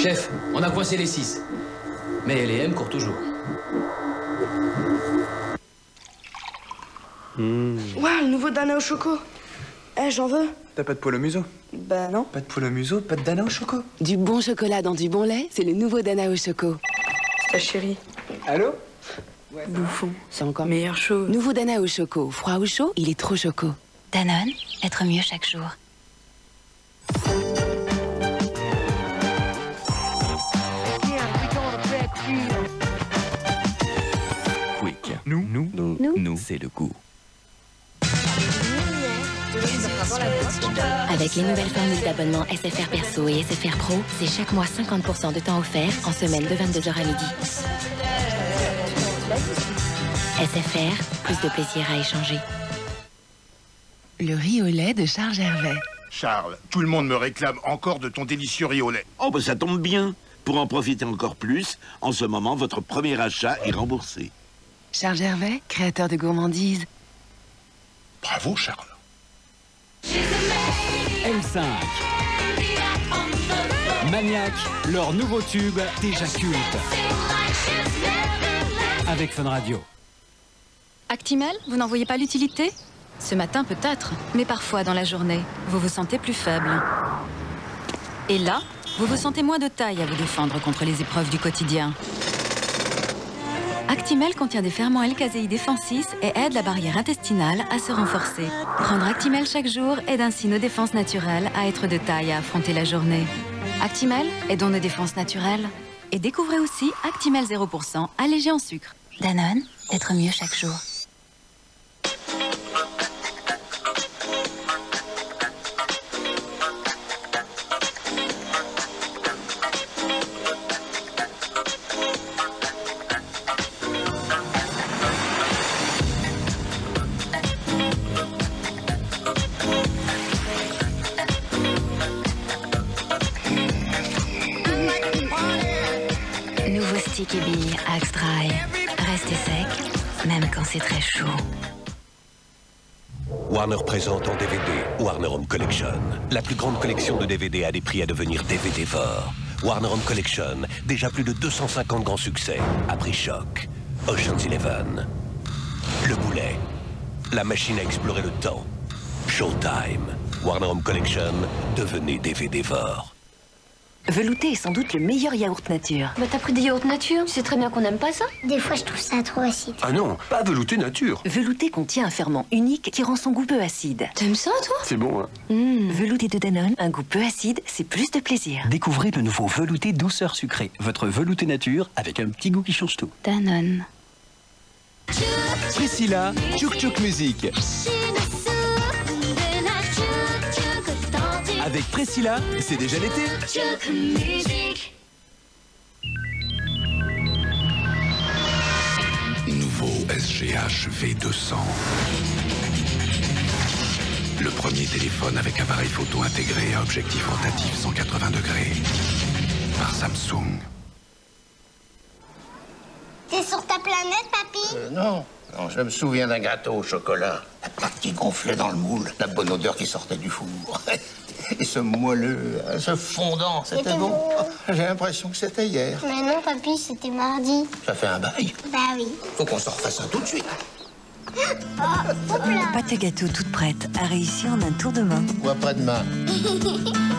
Chef, on a coincé les 6. Mais les M courent toujours. Ouah, le nouveau Dana au choco. Eh, j'en veux. T'as pas de poil au museau? Bah non. Pas de poil au museau, pas de Dana au choco? Du bon chocolat dans du bon lait, c'est le nouveau Dana au choco. C'est ta chérie. Allô? Bouffon. C'est encore Meilleure chose. Nouveau Dana au choco. Froid ou chaud, il est trop choco. Danone, être mieux chaque jour. Quick. Nous, c'est le goût. Avec les nouvelles formules d'abonnement SFR Perso et SFR Pro, c'est chaque mois 50% de temps offert en semaine de 22h à midi. SFR, plus de plaisir à échanger. Le riz au lait de Charles Hervé. Charles, tout le monde me réclame encore de ton délicieux riz au lait. Oh, bah ça tombe bien. Pour en profiter encore plus, en ce moment, votre premier achat est remboursé. Charles Hervé, créateur de gourmandise. Bravo, Charles. M5. Maniac, leur nouveau tube, déjà culte. Avec Fun Radio. Actimel, vous n'en voyez pas l'utilité? Ce matin peut-être, mais parfois dans la journée, vous vous sentez plus faible. Et là, vous vous sentez moins de taille à vous défendre contre les épreuves du quotidien. Actimel contient des ferments L-caséidéfensis et aide la barrière intestinale à se renforcer. Prendre Actimel chaque jour aide ainsi nos défenses naturelles à être de taille à affronter la journée. Actimel, aidons nos défenses naturelles. Et découvrez aussi Actimel 0% allégé en sucre. Danone, être mieux chaque jour. Nouveau stick et billes Axe Dry. Restez sec, même quand c'est très chaud. Warner présente en DVD Warner Home Collection. La plus grande collection de DVD à des prix à devenir DVD-vore. Warner Home Collection, déjà plus de 250 grands succès. À prix choc. Ocean's 11. Le Boulet. La machine à explorer le temps. Showtime. Warner Home Collection, devenez DVD-vore. Velouté est sans doute le meilleur yaourt nature. Bah t'as pris des yaourts nature, tu sais très bien qu'on n'aime pas ça. Des fois je trouve ça trop acide. Ah non, pas velouté nature. Velouté contient un ferment unique qui rend son goût peu acide. T'aimes ça toi? C'est bon, hein. Velouté de Danone, un goût peu acide, c'est plus de plaisir. Découvrez le nouveau velouté douceur sucrée. Votre velouté nature avec un petit goût qui change tout. Danone. Priscilla, Tchouk Tchouk Musique. Avec Priscilla, c'est déjà l'été. Nouveau SGH V200. Le premier téléphone avec appareil photo intégré à objectif rotatif 180 degrés. Par Samsung. T'es sur ta planète, papy? Non, je me souviens d'un gâteau au chocolat. La pâte qui gonflait dans le moule, la bonne odeur qui sortait du four. Et ce moelleux, ce fondant, c'était bon. J'ai l'impression que c'était hier. Mais non, papy, c'était mardi. Ça fait un bail. Bah oui. Faut qu'on s'en refasse un tout de suite. Pâte à gâteau toute prête à réussir en un tour de main. Ou après-demain.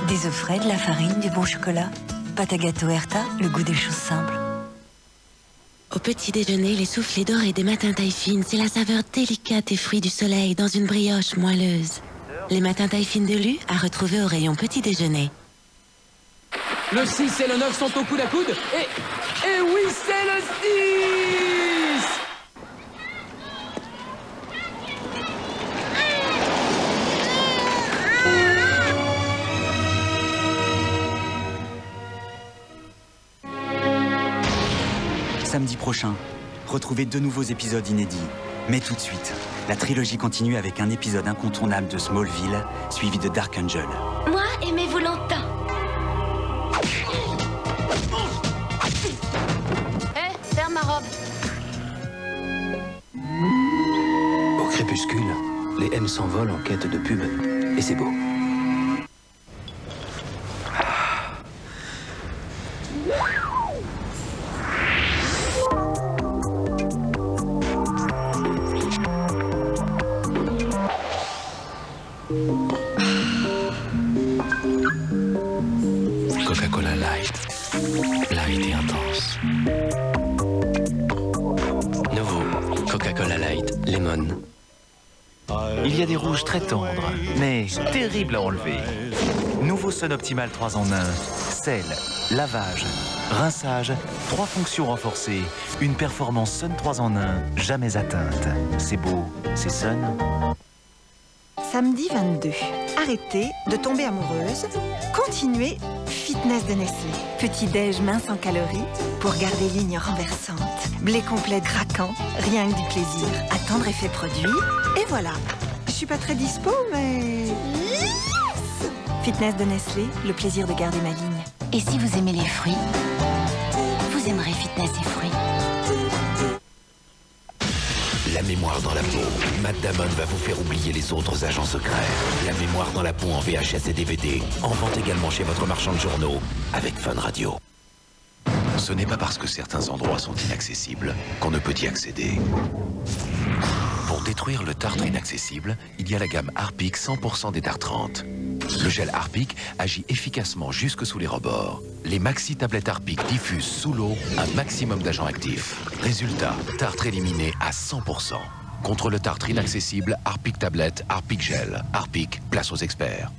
Des œufs frais, de la farine, du bon chocolat. Pâte à gâteau Erta, le goût des choses simples. Au petit déjeuner, les soufflés dorés des matins taille fine, c'est la saveur délicate et fruit du soleil dans une brioche moelleuse. Les matins taille fine de Lu à retrouver au rayon petit déjeuner. Le 6 et le 9 sont au coude à coude. Et oui, c'est le 6! Samedi prochain, retrouvez 2 nouveaux épisodes inédits. Mais tout de suite, la trilogie continue avec un épisode incontournable de Smallville, suivi de Dark Angel. Moi et mes volontaires. Hé, ferme ma robe. Au crépuscule, les M s'envolent en quête de pub. Et c'est beau. Coca-Cola Light. Light et intense. Nouveau Coca-Cola Light Lemon. Il y a des rouges très tendres, mais terribles à enlever. Nouveau Sun Optimal 3 en 1. Sel, lavage, rinçage, 3 fonctions renforcées. Une performance Sun 3 en 1, jamais atteinte. C'est beau, c'est Sun. Samedi 22. Arrêtez de tomber amoureuse. Continuez fitness de Nestlé. Petit-déj mince en calories pour garder ligne renversante. Blé complet craquant, rien que du plaisir. Attendre effet produit. Et voilà. Je suis pas très dispo, mais... Yes! Fitness de Nestlé, le plaisir de garder ma ligne. Et si vous aimez les fruits, vous aimerez Fitness et fruits. La mémoire dans la peau. Matt Damon va vous faire oublier les autres agents secrets. La mémoire dans la peau en VHS et DVD. En vente également chez votre marchand de journaux avec Fun Radio. Ce n'est pas parce que certains endroits sont inaccessibles qu'on ne peut y accéder. Pour détruire le tartre inaccessible, il y a la gamme Harpic 100% détartrante. Le gel Harpic agit efficacement jusque sous les rebords. Les maxi tablettes Harpic diffusent sous l'eau un maximum d'agents actifs. Résultat, tartre éliminé à 100%. Contre le tartre inaccessible, Harpic tablette, Harpic gel. Harpic, place aux experts.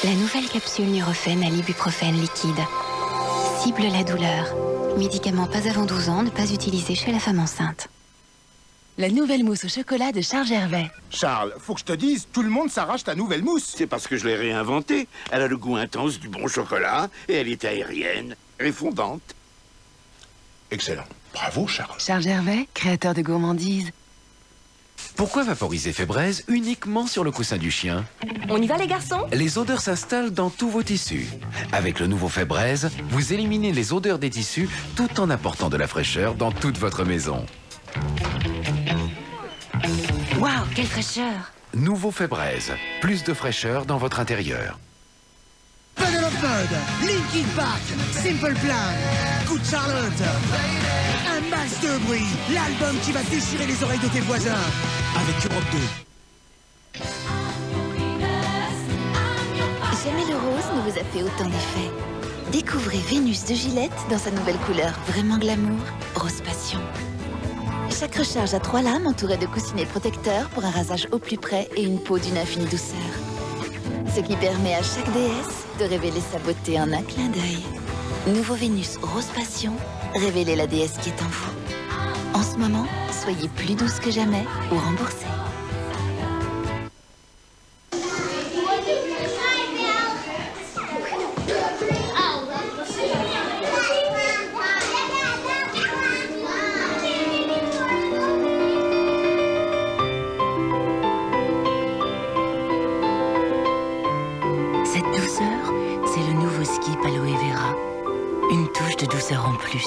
La nouvelle capsule Nurofen à l'ibuprofène liquide cible la douleur. Médicament pas avant 12 ans, ne pas utiliser chez la femme enceinte. La nouvelle mousse au chocolat de Charles Gervais. Charles, faut que je te dise, tout le monde s'arrache ta nouvelle mousse. C'est parce que je l'ai réinventée. Elle a le goût intense du bon chocolat et elle est aérienne et fondante. Excellent. Bravo, Charles. Charles Gervais, créateur de gourmandise. Pourquoi vaporiser Febreze uniquement sur le coussin du chien? On y va les garçons? Les odeurs s'installent dans tous vos tissus. Avec le nouveau Febreze, vous éliminez les odeurs des tissus tout en apportant de la fraîcheur dans toute votre maison. Waouh, quelle fraîcheur! Nouveau Febreze, plus de fraîcheur dans votre intérieur. Puddle of Mud, Linkin Park, Simple Plan, Good Charlotte, un max de bruit, l'album qui va déchirer les oreilles de tes voisins, avec Europe 2. Jamais le rose ne vous a fait autant d'effet. Découvrez Vénus de Gillette dans sa nouvelle couleur vraiment glamour, rose passion. Chaque recharge a 3 lames entourées de coussinets protecteurs pour un rasage au plus près et une peau d'une infinie douceur. Ce qui permet à chaque déesse de révéler sa beauté en un clin d'œil. Nouveau Vénus Rose Passion, révélez la déesse qui est en vous. En ce moment, soyez plus douce que jamais ou remboursée. Cette douceur, c'est le nouveau Skip Aloe Vera. Une touche de douceur en plus.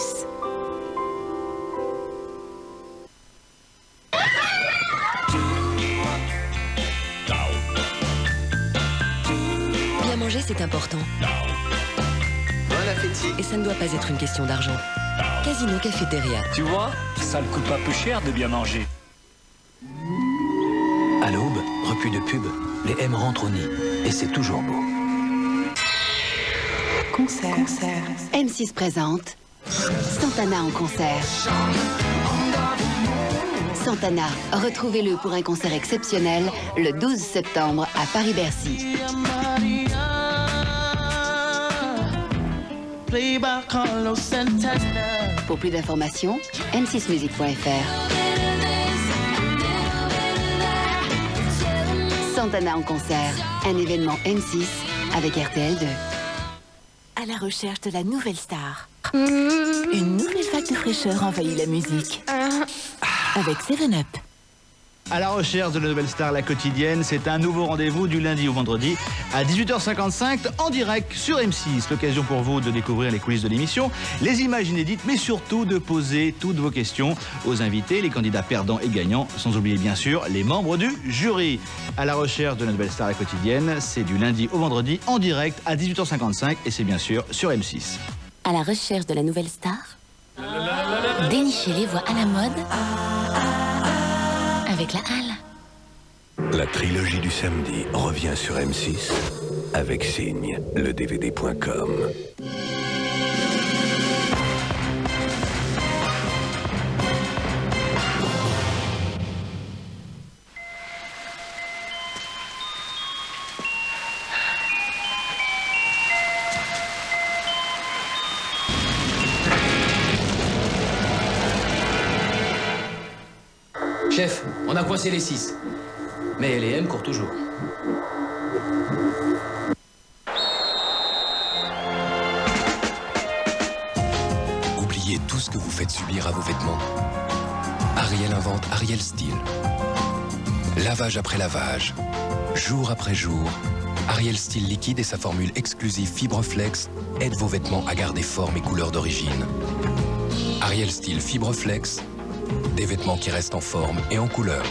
Bien manger, c'est important. Bon appétit. Et ça ne doit pas être une question d'argent. Casino Cafétéria. Tu vois, ça ne coûte pas peu cher de bien manger. À l'aube, repu de pub, les M rentrent au nid. Et c'est toujours beau. Concert. M6 présente Santana en concert. Santana, retrouvez-le pour un concert exceptionnel le 12 septembre à Paris-Bercy. Pour plus d'informations, m6music.fr. Santana en concert, un événement M6 avec RTL2. À la recherche de la nouvelle star. Une nouvelle vague de fraîcheur envahit la musique. Avec 7-Up. À la recherche de la nouvelle star, la quotidienne, c'est un nouveau rendez-vous du lundi au vendredi à 18h55 en direct sur M6. L'occasion pour vous de découvrir les coulisses de l'émission, les images inédites, mais surtout de poser toutes vos questions aux invités, les candidats perdants et gagnants, sans oublier bien sûr les membres du jury. À la recherche de la nouvelle star, la quotidienne, c'est du lundi au vendredi en direct à 18h55 et c'est bien sûr sur M6. À la recherche de la nouvelle star, dénichez les voix à la mode avec avec la halle. La trilogie du samedi revient sur M6 avec Signe, le DVD.com. Chef, on a coincé les 6. Mais les M courent toujours. Oubliez tout ce que vous faites subir à vos vêtements. Ariel invente Ariel Style. Lavage après lavage, jour après jour, Ariel Style liquide et sa formule exclusive Fibreflex aident vos vêtements à garder forme et couleur d'origine. Ariel Style Fibreflex, des vêtements qui restent en forme et en couleur.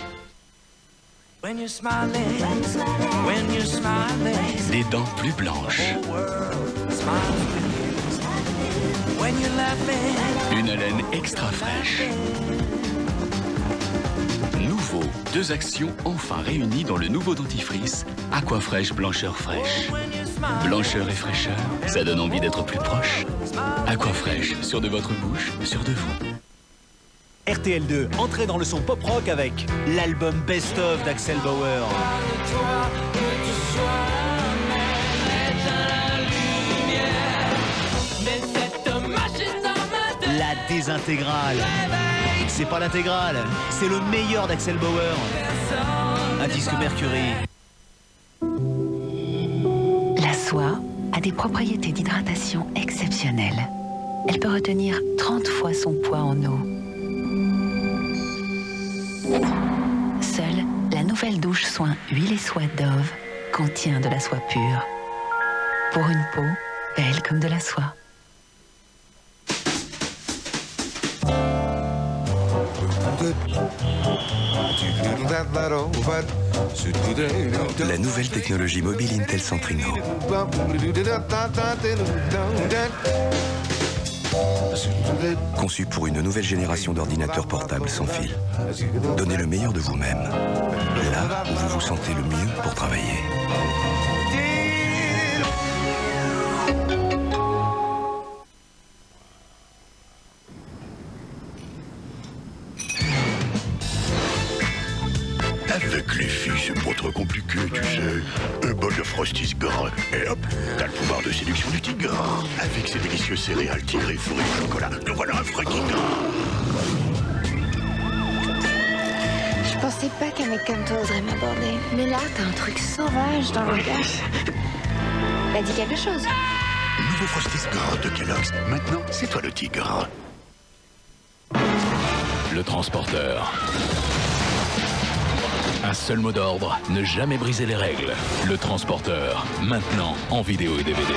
Des dents plus blanches. Une haleine extra fraîche. Nouveau, 2 actions enfin réunies dans le nouveau dentifrice Aquafresh Blancheur Fraîche. Blancheur et fraîcheur, ça donne envie d'être plus proche. Aquafresh, sûr de votre bouche, sûr de vous. RTL2, entrez dans le son pop-rock avec l'album Best of d'Axel Bauer. La désintégrale. C'est pas l'intégrale, c'est le meilleur d'Axel Bauer. Un disque Mercury. La soie a des propriétés d'hydratation exceptionnelles. Elle peut retenir 30 fois son poids en eau. Seule la nouvelle douche soin huile et soie Dove contient de la soie pure. Pour une peau belle comme de la soie. La nouvelle technologie mobile Intel Centrino. Conçu pour une nouvelle génération d'ordinateurs portables sans fil. Donnez le meilleur de vous-même, là où vous vous sentez le mieux pour travailler. Avec les filles, c'est pas trop compliqué, tu sais. Un bol de Frosties gras, et hop, t'as le pouvoir de séduction du tigre. Avec ses délicieux céréales tirées, fourrées au chocolat, le voilà un vrai king. Je pensais pas qu'un mec comme toi oserait m'aborder. Mais là, t'as un truc sauvage dans le regard. T'as dit quelque chose? Nouveau Frosties gras de Kellogg's. Maintenant, c'est toi le tigre. Le transporteur. Un seul mot d'ordre, ne jamais briser les règles. Le transporteur, maintenant en vidéo et DVD.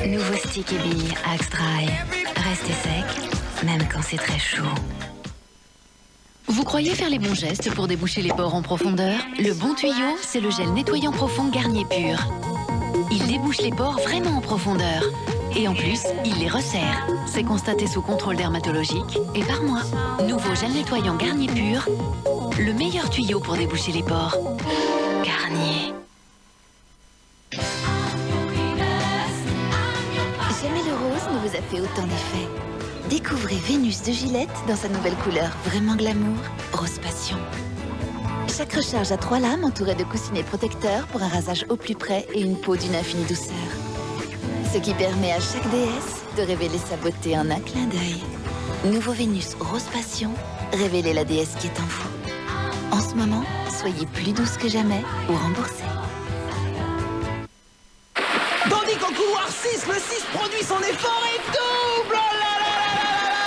Nouveau stick et bille Axe Dry. Restez sec, même quand c'est très chaud. Vous croyez faire les bons gestes pour déboucher les pores en profondeur? Le bon tuyau, c'est le gel nettoyant profond Garnier Pur. Il débouche les pores vraiment en profondeur. Et en plus, il les resserre. C'est constaté sous contrôle dermatologique et par moi. Nouveau gel nettoyant Garnier Pur, le meilleur tuyau pour déboucher les pores. Garnier. Jamais le rose ne vous a fait autant d'effet. Découvrez Vénus de Gillette dans sa nouvelle couleur vraiment glamour, rose passion. Chaque recharge a 3 lames entourées de coussinets protecteurs pour un rasage au plus près et une peau d'une infinie douceur. Ce qui permet à chaque déesse de révéler sa beauté en un clin d'œil. Nouveau Vénus Rose Passion, révélez la déesse qui est en vous. En ce moment, soyez plus douce que jamais ou remboursée. Tandis qu'en couloir 6, le 6 produit son effort et double. Oh là là là là là.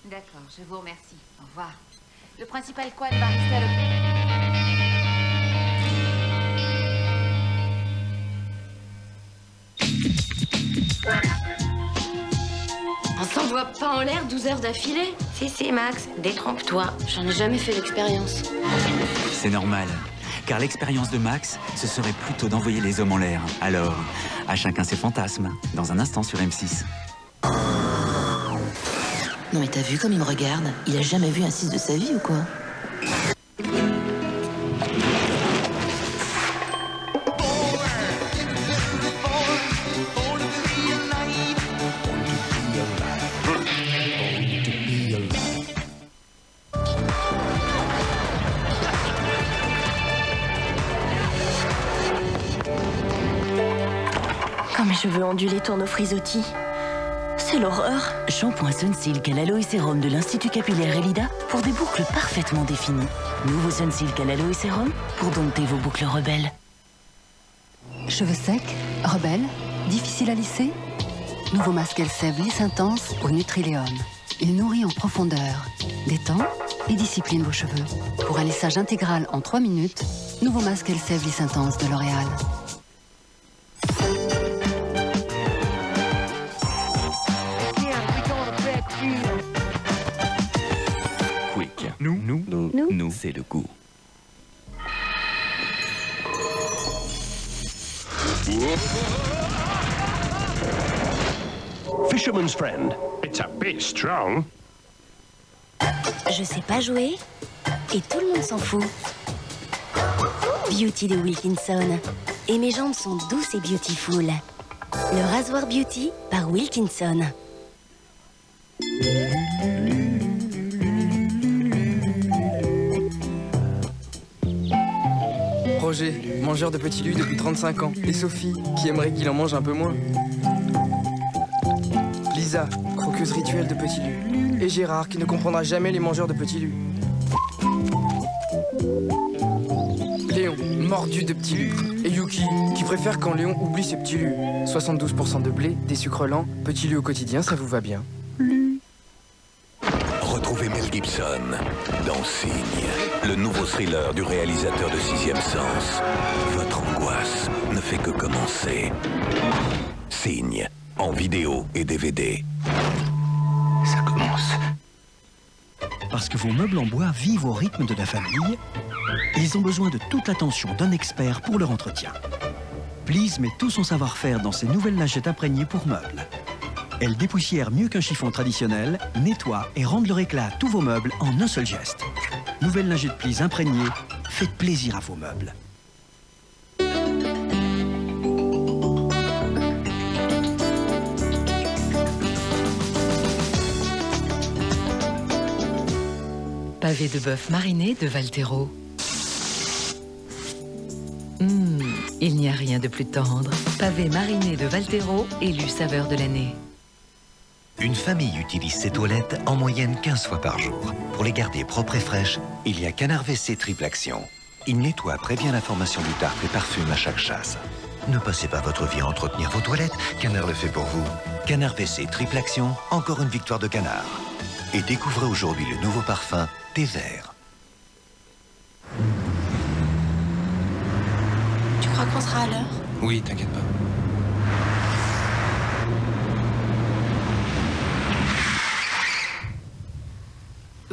D'accord, je vous remercie. Au revoir. Le principal quad va rester à l'hôpital. pas en l'air 12 heures d'affilée. Si, Max, détrompe-toi. J'en ai jamais fait l'expérience. C'est normal, car l'expérience de Max, ce serait plutôt d'envoyer les hommes en l'air. Alors, à chacun ses fantasmes, dans un instant sur M6. Non mais t'as vu comme il me regarde? Il a jamais vu un 6 de sa vie ou quoi? Quand mes cheveux ondulés tournent au frisottis. C'est l'horreur. Shampoing Sunsilk à l'aloe sérum de l'Institut Capillaire Elida pour des boucles parfaitement définies. Nouveau Sunsilk à l'aloe sérum pour dompter vos boucles rebelles. Cheveux secs, rebelles, difficiles à lisser? Nouveau masque Elseve lisse intense au Nutrileum. Il nourrit en profondeur, détend et discipline vos cheveux. Pour un lissage intégral en 3 minutes, nouveau masque Elseve lisse intense de L'Oréal. Quick. Nous, c'est le goût. Fisherman's friend. It's a bit strong. Je sais pas jouer et tout le monde s'en fout. Beauty de Wilkinson. Et mes jambes sont douces et beautiful. Le rasoir Beauty par Wilkinson. Roger, mangeur de petits lus depuis 35 ans. Et Sophie, qui aimerait qu'il en mange un peu moins. Lisa, croqueuse rituelle de petits lus. Et Gérard, qui ne comprendra jamais les mangeurs de petits lus. Léon, mordu de petits lus. Et Yuki, qui préfère quand Léon oublie ses petits lus. 72% de blé, des sucres lents, petits lus au quotidien, ça vous va bien. Retrouvez Mel Gibson dans Signe, le nouveau thriller du réalisateur de Sixième Sens. Votre angoisse ne fait que commencer. Signe, en vidéo et DVD. Ça commence. Parce que vos meubles en bois vivent au rythme de la famille, ils ont besoin de toute l'attention d'un expert pour leur entretien. Please met tout son savoir-faire dans ces nouvelles lingettes imprégnées pour meubles. Elles dépoussièrent mieux qu'un chiffon traditionnel, nettoient et rendent leur éclat à tous vos meubles en un seul geste. Nouvelle lingette Please imprégnée, faites plaisir à vos meubles. Pavé de bœuf mariné de Valtero. Il n'y a rien de plus tendre. Pavé mariné de Valtero, élu saveur de l'année. Une famille utilise ses toilettes en moyenne 15 fois par jour. Pour les garder propres et fraîches, il y a Canard WC Triple Action. Il nettoie, prévient la formation du tartre et parfume à chaque chasse. Ne passez pas votre vie à entretenir vos toilettes, Canard le fait pour vous. Canard WC Triple Action, encore une victoire de Canard. Et découvrez aujourd'hui le nouveau parfum Thé Vert. Tu crois qu'on sera à l'heure? Oui, t'inquiète pas.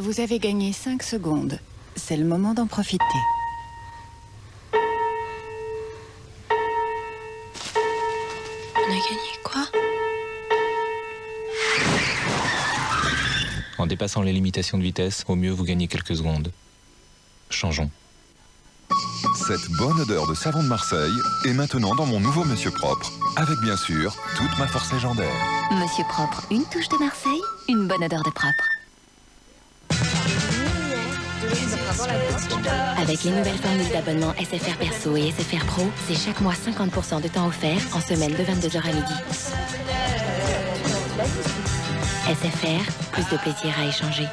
Vous avez gagné 5 secondes. C'est le moment d'en profiter. On a gagné quoi? En dépassant les limitations de vitesse, au mieux vous gagnez quelques secondes. Changeons. Cette bonne odeur de savon de Marseille est maintenant dans mon nouveau Monsieur Propre. Avec bien sûr, toute ma force légendaire. Monsieur Propre, une touche de Marseille, une bonne odeur de propre. Avec les nouvelles formules d'abonnement SFR Perso et SFR Pro, c'est chaque mois 50% de temps offert en semaine de 22h à midi. SFR, plus de plaisir à échanger.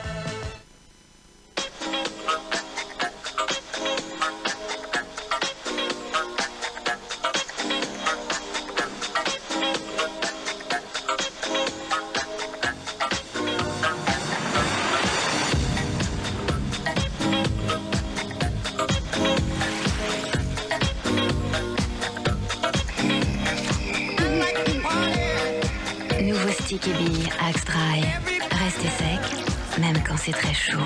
Nouveau stick et billes Axe Dry. rester sec, même quand c'est très chaud.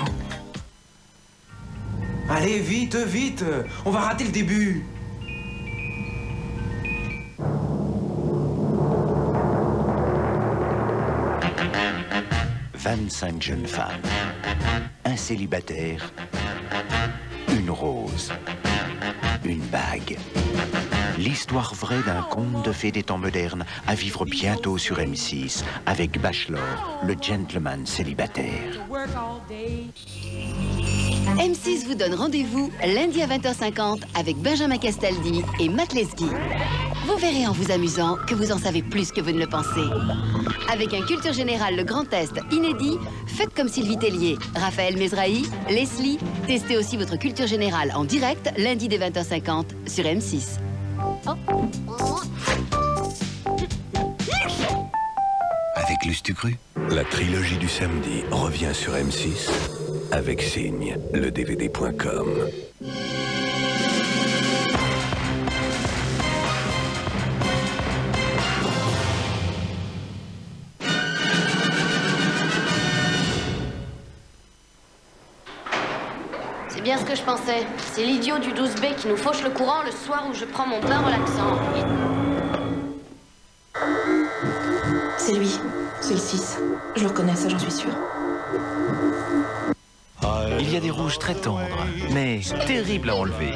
Allez, vite, vite! On va rater le début! « 25 jeunes femmes, un célibataire, une rose, une bague. L'histoire vraie d'un conte de fées des temps modernes à vivre bientôt sur M6 avec Bachelor, le gentleman célibataire. M6 vous donne rendez-vous lundi à 20h50 avec Benjamin Castaldi et Matt Lesguy. Vous verrez en vous amusant que vous en savez plus que vous ne le pensez. Avec un culture générale le Grand Test inédit, faites comme Sylvie Tellier, Raphaël Mesrahi, Leslie. Testez aussi votre culture générale en direct lundi dès 20h50 sur M6. Avec Lustucru, la trilogie du samedi revient sur M6 avec Signe, le DVD.com. C'est bien ce que je pensais. C'est l'idiot du 12B qui nous fauche le courant le soir où je prends mon bain relaxant. C'est lui. C'est le 6. Je le reconnais, ça j'en suis sûre. Il y a des rouges très tendres, mais terribles à enlever.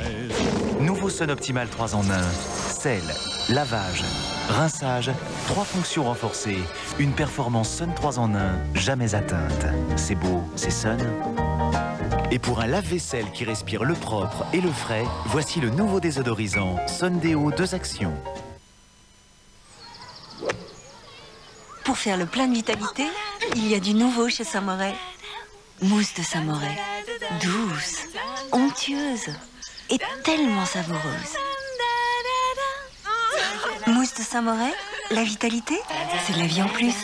Nouveau Sun Optimal 3 en 1. Sel, lavage, rinçage, 3 fonctions renforcées. Une performance Sun 3 en 1, jamais atteinte. C'est beau, c'est Sun. Et pour un lave-vaisselle qui respire le propre et le frais, voici le nouveau désodorisant Sun Deo 2 actions. Pour faire le plein de vitalité, il y a du nouveau chez Saint-Moret. Mousse de Saint-Moret, douce, onctueuse et tellement savoureuse. Mousse de Saint-Moret, la vitalité, c'est de la vie en plus.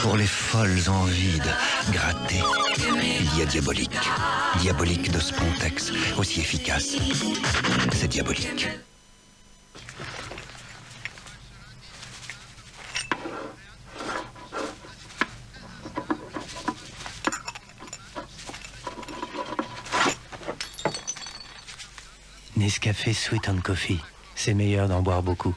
Pour les folles envies de gratter, il y a Diabolique. Diabolique de Spontex, aussi efficace. C'est diabolique. Nescafé Sweet and Coffee. C'est meilleur d'en boire beaucoup.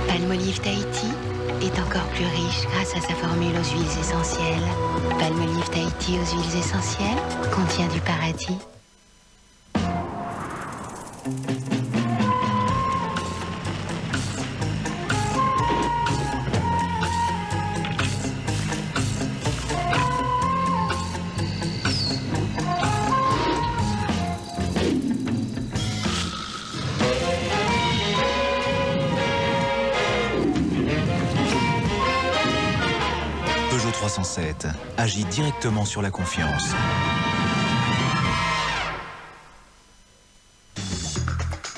Palmolive Tahiti est encore plus riche grâce à sa formule aux huiles essentielles. Palmolive Tahiti aux huiles essentielles contient du paradis. Peugeot 307 agit directement sur la confiance.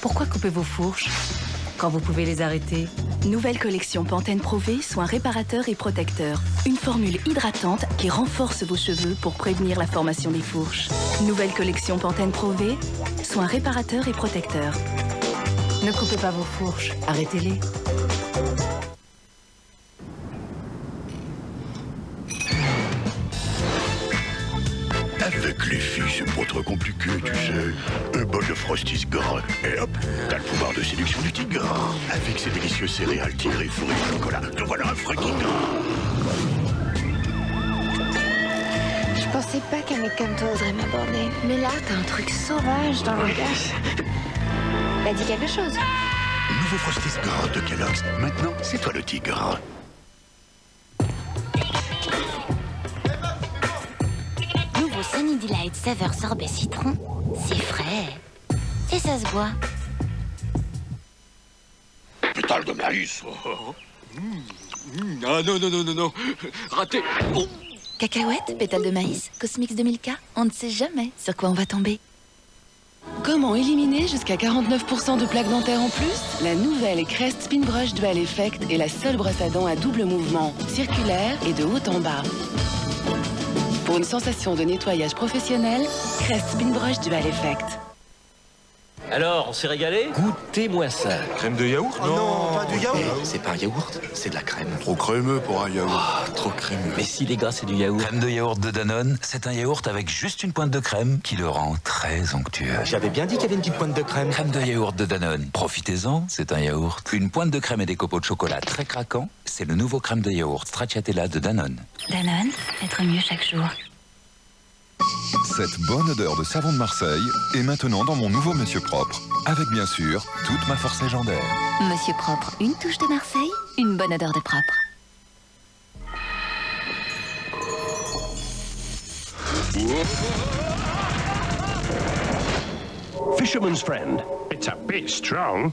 Pourquoi couper vos fourches quand vous pouvez les arrêter? Nouvelle collection Pantene Pro V, soins réparateurs et protecteurs. Une formule hydratante qui renforce vos cheveux pour prévenir la formation des fourches. Nouvelle collection Pantene Pro V, soins réparateurs et protecteurs. Ne coupez pas vos fourches, arrêtez-les. Avec les filles, c'est pas trop compliqué, tu sais. Un bol de Frosties gras, et hop, t'as le pouvoir de séduction du tigre. Avec ses délicieux céréales tigres et fourrés au chocolat, te voilà un vrai tigre. Je pensais pas qu'un mec comme toi oserait m'aborder. Mais là, t'as un truc sauvage dans le regard. T'as dit quelque chose? Nouveau Frosties gras de Kellogg's. Maintenant, c'est toi le tigre. Nouveau Sunny Delight saveur sorbet citron. C'est frais. Et ça se boit. Pétale de maïs. Ah non, non, non, non, non. Raté. Oh. Cacahuètes, pétales de maïs, Cosmix 2000K, on ne sait jamais sur quoi on va tomber. Comment éliminer jusqu'à 49% de plaques dentaires en plus? La nouvelle Crest Spin Brush Dual Effect est la seule brosse à dents à double mouvement, circulaire et de haut en bas. Pour une sensation de nettoyage professionnel, Crest Spin Brush Dual Effect. Alors, on s'est régalé? Goûtez-moi ça. Crème de yaourt? Oh non, pas du yaourt. C'est pas un yaourt, c'est de la crème. Trop crémeux pour un yaourt. Oh, trop crémeux. Mais si les gars, c'est du yaourt. Crème de yaourt de Danone, c'est un yaourt avec juste une pointe de crème qui le rend très onctueux. J'avais bien dit qu'il y avait une petite pointe de crème. Crème de yaourt de Danone. Profitez-en, c'est un yaourt. Une pointe de crème et des copeaux de chocolat très craquants, c'est le nouveau crème de yaourt Stracciatella de Danone. Danone, être mieux chaque jour. Cette bonne odeur de savon de Marseille est maintenant dans mon nouveau Monsieur Propre. Avec bien sûr, toute ma force légendaire. Monsieur Propre, une touche de Marseille, une bonne odeur de propre. Fisherman's Friend. It's a bit strong.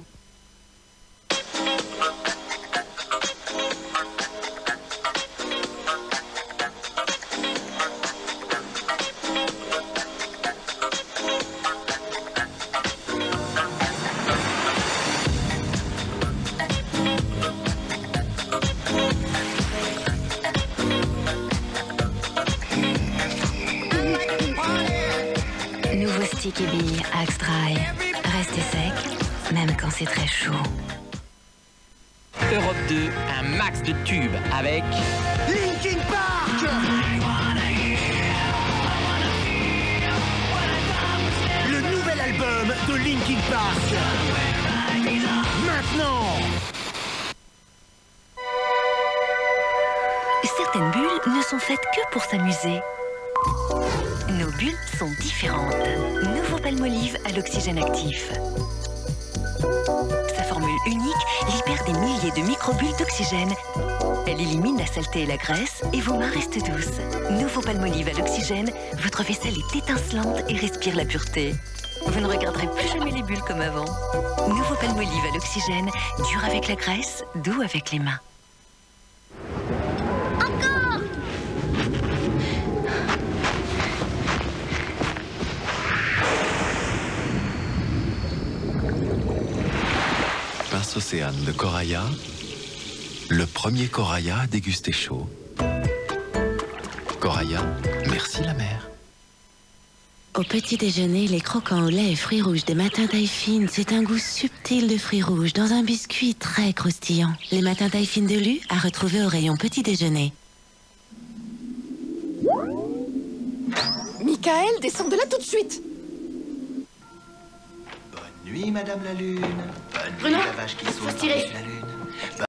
Nouveau stick et billes Axe Dry. Restez sec, même quand c'est très chaud. Europe 2, un max de tubes avec... Linkin Park! Le nouvel album de Linkin Park. Maintenant! Certaines bulles ne sont faites que pour s'amuser. Nos bulles sont différentes. Nouveau Palmolive à l'oxygène actif. Sa formule unique libère des milliers de microbules d'oxygène. Elle élimine la saleté et la graisse et vos mains restent douces. Nouveau Palmolive à l'oxygène, votre vaisselle est étincelante et respire la pureté. Vous ne regarderez plus jamais les bulles comme avant. Nouveau Palmolive à l'oxygène, dur avec la graisse, doux avec les mains. Pince Océane de Coraya, le premier Coraya à déguster chaud. Coraya, merci la mer. Au petit déjeuner, les croquants au lait et fruits rouges des matins taille fine, c'est un goût subtil de fruits rouges dans un biscuit très croustillant. Les matins taille fine de Lu à retrouver au rayon petit déjeuner. Michael, descends de là tout de suite. Nuit, Madame la Lune. Bonne nuit, Bruno, la vache qui faut saute se tirer. par-dessus la lune.